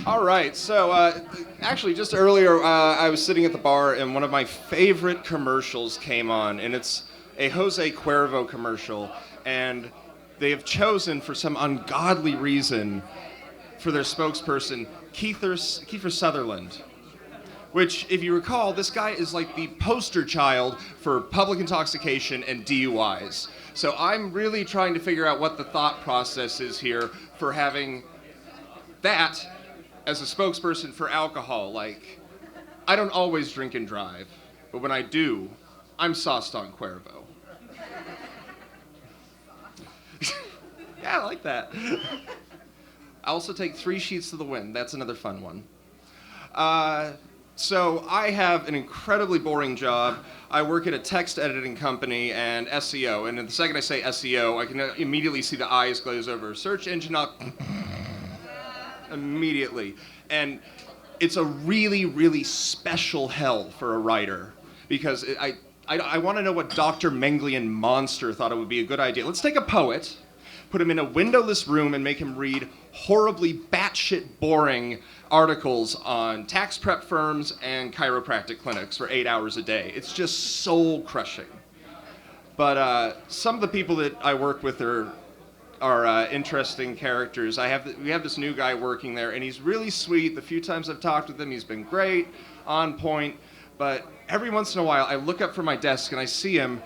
All right, so actually, just earlier, I was sitting at the bar and one of my favorite commercials came on, and it's a Jose Cuervo commercial, and they have chosen, for some ungodly reason, for their spokesperson, Kiefer Sutherland. Which, if you recall, this guy is like the poster child for public intoxication and DUIs. So I'm really trying to figure out what the thought process is here for having that as a spokesperson for alcohol. Like, I don't always drink and drive, but when I do, I'm sauced on Cuervo. Yeah, I like that. I also take 3 sheets to the wind. That's another fun one. So I have an incredibly boring job. I work at a text editing company and SEO. And the second I say SEO, I can immediately see the eyes glaze over. Search engine up immediately. And it's a really, really special hell for a writer because I want to know what Dr. Menglian Monster thought it would be a good idea. Let's take a poet, put him in a windowless room, and make him read horribly batshit boring articles on tax prep firms and chiropractic clinics for 8 hours a day. It's just soul crushing. But some of the people that I work with are interesting characters. We have this new guy working there, and he's really sweet. The few times I've talked with him, he's been great, on point. But every once in a while, I look up from my desk and I see him,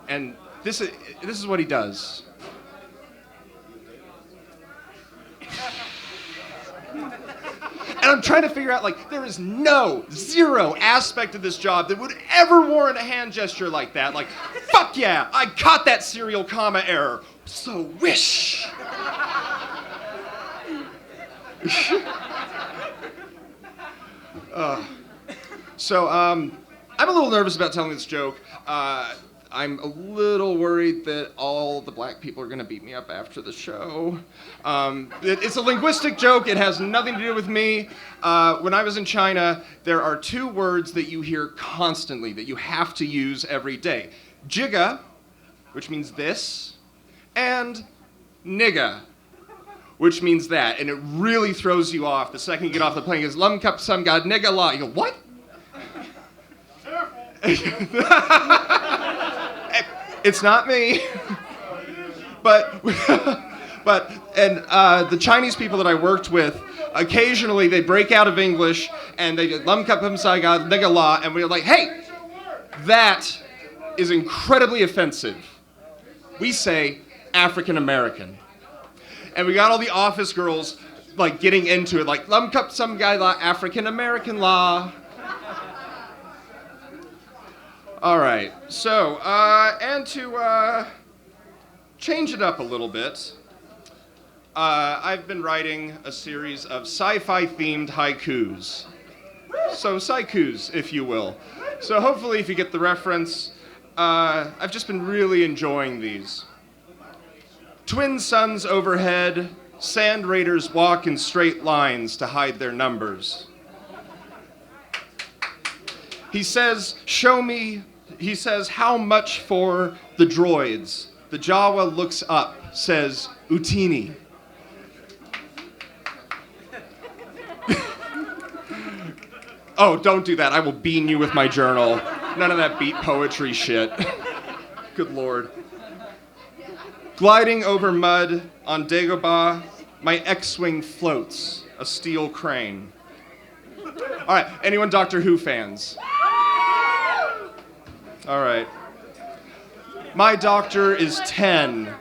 and this is what he does. And I'm trying to figure out, like, there is zero aspect of this job that would ever warrant a hand gesture like that. Like, fuck yeah, I caught that serial comma error. So wish. I'm a little nervous about telling this joke. I'm a little worried that all the black people are going to beat me up after the show. It's a linguistic joke. It has nothing to do with me. When I was in China, there are 2 words that you hear constantly that you have to use every day. Jigga, which means this, and nigga, which means that. And it really throws you off the second you get off the plane. Because lum cup some god nigga la. You go, what? It's not me. but the Chinese people that I worked with, occasionally they break out of English and they lum cup hum sai god nigga la, and we're like, hey, that is incredibly offensive. We say African American. And we got all the office girls like getting into it, like lum cup some guy la African American la. All right, so, and to change it up a little bit, I've been writing a series of sci-fi themed haikus. So, haikus, if you will. So hopefully if you get the reference, I've just been really enjoying these. Twin suns overhead, sand raiders walk in straight lines to hide their numbers. He says, how much for the droids? The Jawa looks up, says, Utini. Oh, don't do that. I will bean you with my journal. None of that beat poetry shit. Good Lord. Gliding over mud on Dagobah, my X-Wing floats, a steel crane. All right, anyone Doctor Who fans? All right. My doctor is 10,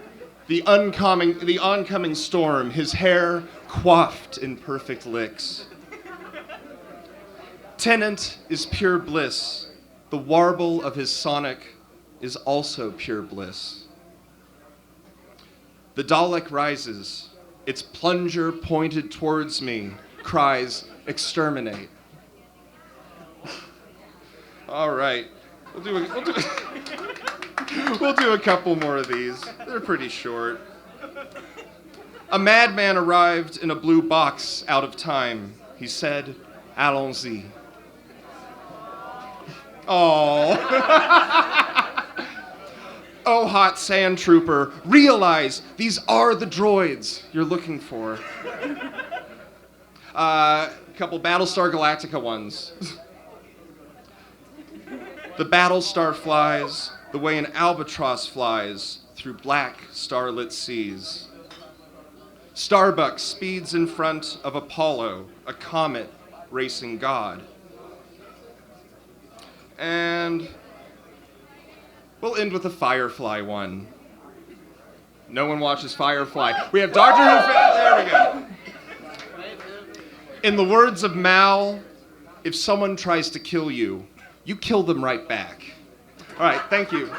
the oncoming storm, his hair coiffed in perfect licks. Tennant is pure bliss. The warble of his sonic is also pure bliss. The Dalek rises, its plunger pointed towards me, cries, exterminate. All right. We'll do a couple more of these. They're pretty short. A madman arrived in a blue box out of time. He said, allons-y. Oh. Oh, hot sand trooper, realize these are the droids you're looking for. A couple Battlestar Galactica ones. The Battlestar flies the way an albatross flies through black starlit seas. Starbuck speeds in front of Apollo, a comet racing god. And we'll end with a Firefly one. No one watches Firefly. We have Doctor Who. There we go. In the words of Mal, if someone tries to kill you, you kill them right back. All right, thank you.